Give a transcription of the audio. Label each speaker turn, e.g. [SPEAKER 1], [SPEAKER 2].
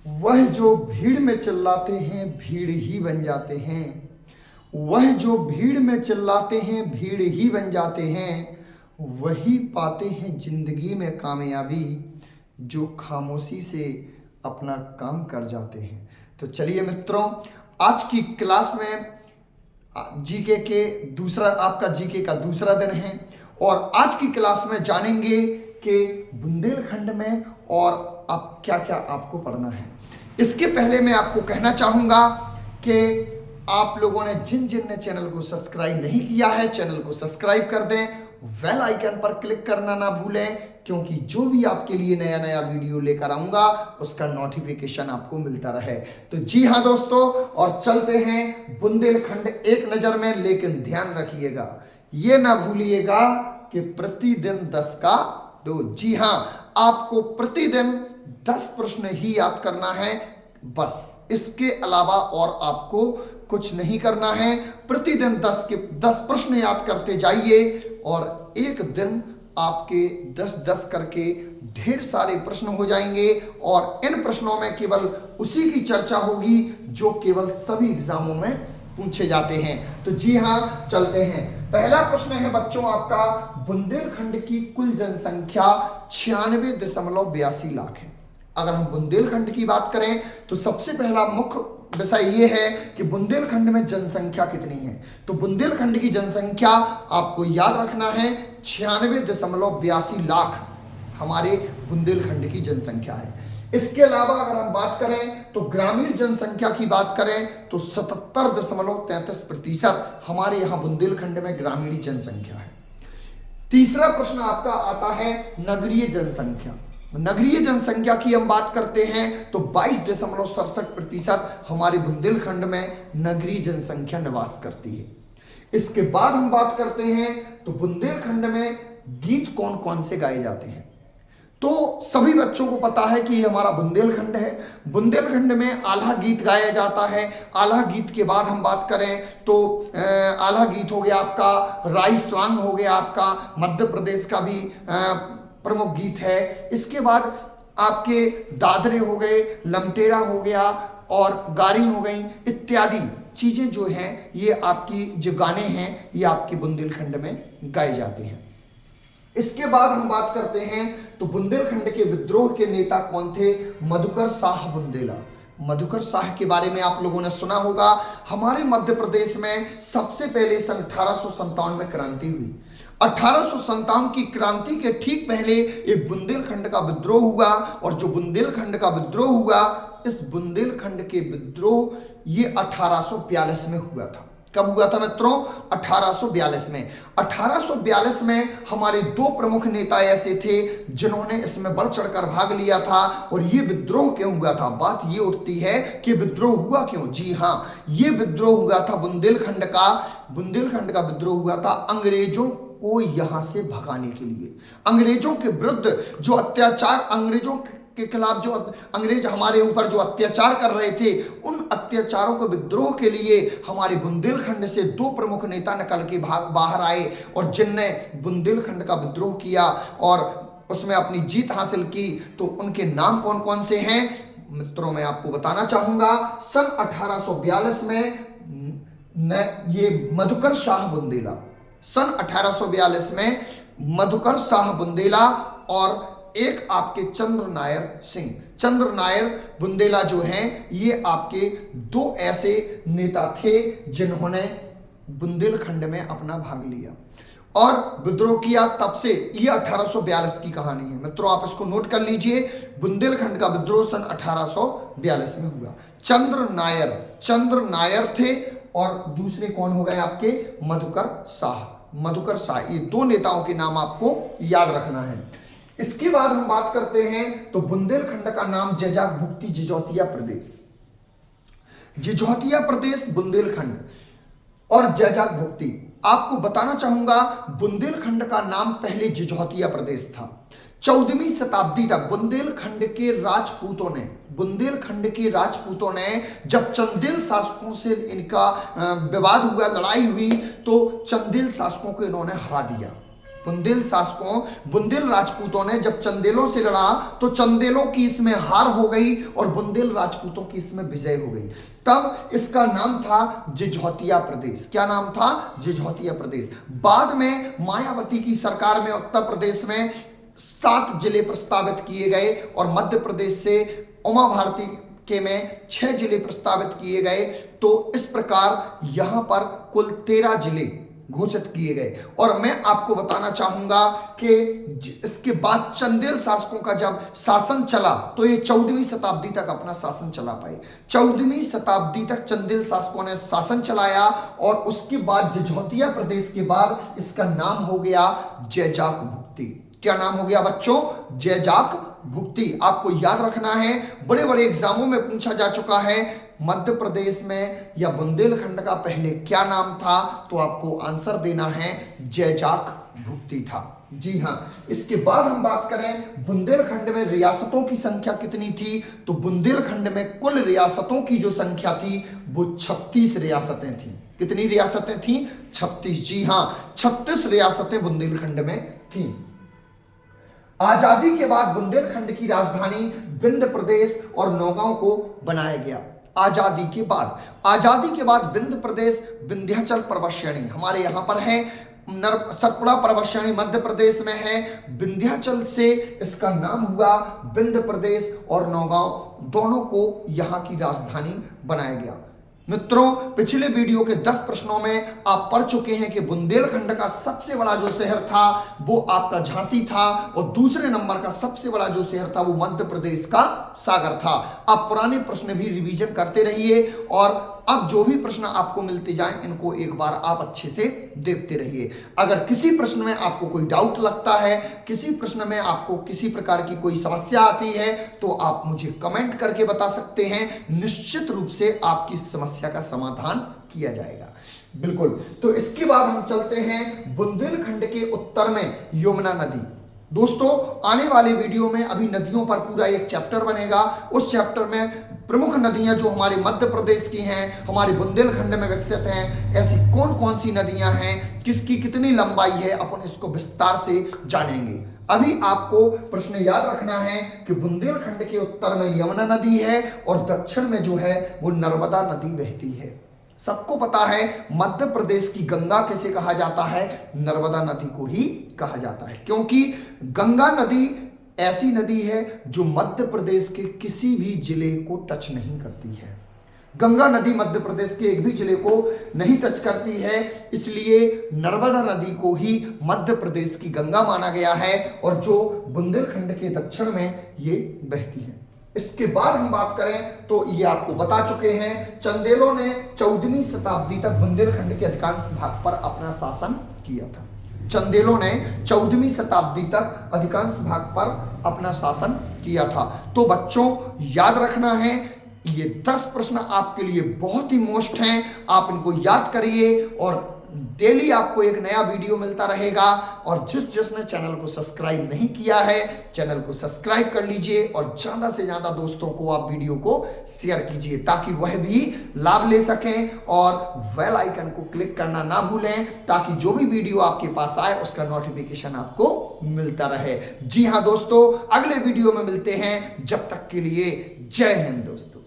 [SPEAKER 1] वह जो भीड़ में चिल्लाते हैं भीड़ ही बन जाते हैं। वह जो भीड़ में चिल्लाते हैं भीड़ ही बन जाते हैं। वही पाते हैं जिंदगी में कामयाबी जो खामोशी से अपना काम कर जाते हैं। तो चलिए मित्रों, आज की क्लास में जीके के दूसरा आपका जीके का दूसरा दिन है और आज की क्लास में जानेंगे कि बुंदेलखंड में और अब क्या क्या आपको पढ़ना है। इसके पहले मैं आपको कहना चाहूँगा कि आप लोगों ने जिन ने चैनल को सब्सक्राइब नहीं किया है, चैनल को सब्सक्राइब कर दें, बेल आइकन पर क्लिक करना ना भूलें, क्योंकि जो भी आपके लिए नया नया वीडियो लेकर आऊँगा उसका नोटिफिकेशन आपको मिलता रहे। तो जी हाँ दोस्तों, और चलते हैं बुंदेलखंड एक नज़र में, लेकिन ध्यान रखिएगा, ये ना भूलिएगा कि प्रतिदिन 10 का 2। जी हाँ, आपको प्रतिदिन 10 प्रश्न ही याद करना है, बस इसके अलावा और आपको कुछ नहीं करना है। प्रतिदिन 10 के 10 प्रश्न याद करते जाइए और एक दिन आपके 10-10 करके ढेर सारे प्रश्न हो जाएंगे और इन प्रश्नों में केवल उसी की चर्चा होगी जो केवल सभी एग्जामों में पूछे जाते हैं। तो जी हाँ, चलते हैं। पहला प्रश्न है बच्चों आपका, बुंदेलखंड की कुल जनसंख्या 96.82 लाख है। अगर हम बुंदेलखंड की बात करें तो सबसे पहला मुख्य विषय ये है कि बुंदेलखंड में जनसंख्या कितनी है। तो बुंदेलखंड की जनसंख्या आपको याद रखना है 96.82 लाख हमारे बुंदेलखंड की जनसंख्या है। इसके अलावा अगर हम बात करें तो ग्रामीण जनसंख्या की बात करें तो 77.33% हमारे यहाँ बुंदेलखंड में ग्रामीण जनसंख्या है। तीसरा प्रश्न आपका आता है नगरीय जनसंख्या। नगरीय जनसंख्या की हम बात करते हैं तो 22.67% हमारे बुंदेलखंड में नगरीय जनसंख्या निवास करती है। इसके बाद हम बात करते हैं तो बुंदेलखंड में गीत कौन कौन से गाए जाते हैं। तो सभी बच्चों को पता है कि ये हमारा बुंदेलखंड है। बुंदेलखंड में आल्हा गीत गाया जाता है। आल्हा गीत के बाद हम बात करें तो आल्हा गीत हो गया आपका, राई स्वांग हो गया आपका, मध्य प्रदेश का भी प्रमुख गीत है। इसके बाद आपके दादरे हो गए, लमटेरा हो गया और गारी हो गई, इत्यादि चीजें जो हैं ये आपकी जो गाने हैं ये आपके बुंदेलखंड में गाए जाते हैं। इसके बाद हम बात करते हैं तो बुंदेलखंड के विद्रोह के नेता कौन थे। मधुकर शाह बुंदेला। मधुकर शाह के बारे में आप लोगों ने सुना होगा। हमारे मध्य प्रदेश में सबसे पहले सन 1857 में क्रांति हुई। 1857 की क्रांति के ठीक पहले एक बुंदेलखंड का विद्रोह हुआ और जो बुंदेलखंड का विद्रोह हुआ, इस बुंदेलखंड के विद्रोह ये 1842 में हुआ था। कब हुआ था मित्रों? 1842 में। 1842 में हमारे दो प्रमुख नेता ऐसे थे जिन्होंने इसमें बढ़ चढ़कर भाग लिया था। और ये विद्रोह क्यों हुआ था? बात ये उठती है कि विद्रोह हुआ क्यों। जी हाँ, ये विद्रोह हुआ था बुंदेलखंड का विद्रोह हुआ था अंग्रेजों को यहां से भगाने के लिए। अंग्रेजों के विरुद्ध जो अत्याचार, अंग्रेजों के खिलाफ जो अंग्रेज हमारे ऊपर जो अत्याचार कर रहे थे, उन अत्याचारों के विद्रोह के लिए हमारे बुंदेलखंड से दो प्रमुख नेता निकल के बाहर आए और जिनने बुंदेलखंड का विद्रोह किया और उसमें अपनी जीत हासिल की। तो उनके नाम कौन कौन से हैं मित्रों, मैं आपको बताना चाहूंगा। सन 1842 में ये मधुकर शाह बुंदेला, सन 1842 में मधुकर शाह बुंदेला और एक आपके चंद्र नायर सिंह। चंद्र नायर बुंदेला जो हैं ये आपके दो ऐसे नेता थे जिन्होंने बुंदेलखंड में अपना भाग लिया और विद्रोह किया। तब से ये 1842 की कहानी है मित्रों, आप इसको नोट कर लीजिए। बुंदेलखंड का विद्रोह सन 1842 में हुआ। चंद्र नायर थे और दूसरे कौन हो गए आपके? मधुकर शाह। ये दो नेताओं के नाम आपको याद रखना है। इसके बाद हम बात करते हैं तो बुंदेलखंड का नाम जैजाक भुक्ती जिजौतिया प्रदेश बुंदेलखंड और जैजाक भुक्ती। आपको बताना चाहूंगा बुंदेलखंड का नाम पहले जिजौतिया प्रदेश था। 14वीं शताब्दी तक बुंदेलखंड के राजपूतों ने जब चंदेल शासकों से इनका विवाद हुआ, लड़ाई हुई, तो चंदेल शासकों को इन्होंने हरा दिया। बुंदेल शासकों, बुंदेल राजपूतों ने जब चंदेलों से लड़ा तो चंदेलों की इसमें हार हो गई और बुंदेल राजपूतों की इसमें विजय हो गई। तब इसका नाम था जिझौतिया प्रदेश। क्या नाम था? जिझौतिया प्रदेश। बाद में मायावती की सरकार में उत्तर प्रदेश में 7 जिले प्रस्तावित किए गए और मध्य प्रदेश से उमा भारती के में 6 जिले प्रस्तावित किए गए। तो इस प्रकार यहां पर कुल 13 जिले घोषित किए गए। और मैं आपको बताना चाहूंगा कि इसके बाद चंदेल शासकों का जब शासन चला तो ये 14वीं शताब्दी तक अपना शासन चला पाए। 14वीं शताब्दी तक चंदेल शासकों ने शासन चलाया और उसके बाद जिझौतिया प्रदेश के बाद इसका नाम हो गया जैजाक भुक्ती। क्या नाम हो गया बच्चों? जैजाक भुक्ती। आपको याद रखना है, बड़े बड़े एग्जामों में पूछा जा चुका है मध्य प्रदेश में या बुंदेलखंड का पहले क्या नाम था, तो आपको आंसर देना है जैजाक भुक्ती था। जी हां। इसके बाद हम बात करें बुंदेलखंड में रियासतों की संख्या कितनी थी, तो बुंदेलखंड में कुल रियासतों की जो संख्या थी वो 36 रियासतें थी। कितनी रियासतें थी? 36। जी हां, 36 रियासतें बुंदेलखंड में थी। आजादी के बाद बुंदेलखंड की राजधानी विंध्य प्रदेश और नौगांव को बनाया गया। आजादी के बाद विंध्य प्रदेश विंध्याचल पर्वत श्रेणी हमारे यहां पर है। सतपुड़ा पर्वत श्रेणी मध्य प्रदेश में है। विंध्याचल से इसका नाम हुआ विंध्य प्रदेश और नौगांव दोनों को यहां की राजधानी बनाया गया। मित्रों, पिछले वीडियो के 10 प्रश्नों में आप पढ़ चुके हैं कि बुंदेलखंड का सबसे बड़ा जो शहर था वो आपका झांसी था और दूसरे नंबर का सबसे बड़ा जो शहर था वो मध्य प्रदेश का सागर था। आप पुराने प्रश्न भी रिवीजन करते रहिए और अब जो भी प्रश्न आपको मिलते जाएं इनको एक बार आप अच्छे से देखते रहिए। अगर किसी प्रश्न में आपको कोई डाउट लगता है, किसी प्रश्न में आपको किसी प्रकार की कोई समस्या आती है तो आप मुझे कमेंट करके बता सकते हैं। निश्चित रूप से आपकी समस्या का समाधान किया जाएगा। बिल्कुल। तो इसके बाद हम चलते हैं बुंदेलखंड के उत्तर में यमुना नदी। दोस्तों, आने वाले वीडियो में अभी नदियों पर पूरा एक चैप्टर बनेगा। उस चैप्टर में प्रमुख नदियां जो हमारे मध्य प्रदेश की हैं, हमारे बुंदेलखंड में विकसित हैं, ऐसी कौन कौन सी नदियां हैं, किसकी कितनी लंबाई है, अपन इसको विस्तार से जानेंगे। अभी आपको प्रश्न याद रखना है कि बुंदेलखंड के उत्तर में यमुना नदी है और दक्षिण में जो है वो नर्मदा नदी बहती है। सबको पता है मध्य प्रदेश की गंगा किसे कहा जाता है? नर्मदा नदी को ही कहा जाता है, क्योंकि गंगा नदी ऐसी नदी है जो मध्य प्रदेश के किसी भी जिले को टच नहीं करती है। गंगा नदी मध्य प्रदेश के एक भी जिले को नहीं टच करती है, इसलिए नर्मदा नदी को ही मध्य प्रदेश की गंगा माना गया है और जो बुंदेलखंड के दक्षिण में ये बहती है। इसके बाद हम बात करें तो ये आपको बता चुके हैं, चंदेलों ने 14वीं शताब्दी तक बुंदेलखंड के अधिकांश भाग पर अपना शासन किया था। चंदेलों ने 14वीं शताब्दी तक अधिकांश भाग पर अपना शासन किया था। तो बच्चों, याद रखना है, ये 10 प्रश्न आपके लिए बहुत ही मोस्ट हैं। आप इनको याद करिए और डेली आपको एक नया वीडियो मिलता रहेगा। और जिसने चैनल को सब्सक्राइब नहीं किया है, चैनल को सब्सक्राइब कर लीजिए और ज्यादा से ज्यादा दोस्तों को आप वीडियो को शेयर कीजिए ताकि वह भी लाभ ले सकें और बेल आइकन को क्लिक करना ना भूलें ताकि जो भी वीडियो आपके पास आए उसका नोटिफिकेशन आपको मिलता रहे। जी हाँ दोस्तों, अगले वीडियो में मिलते हैं। जब तक के लिए जय हिंद दोस्तों।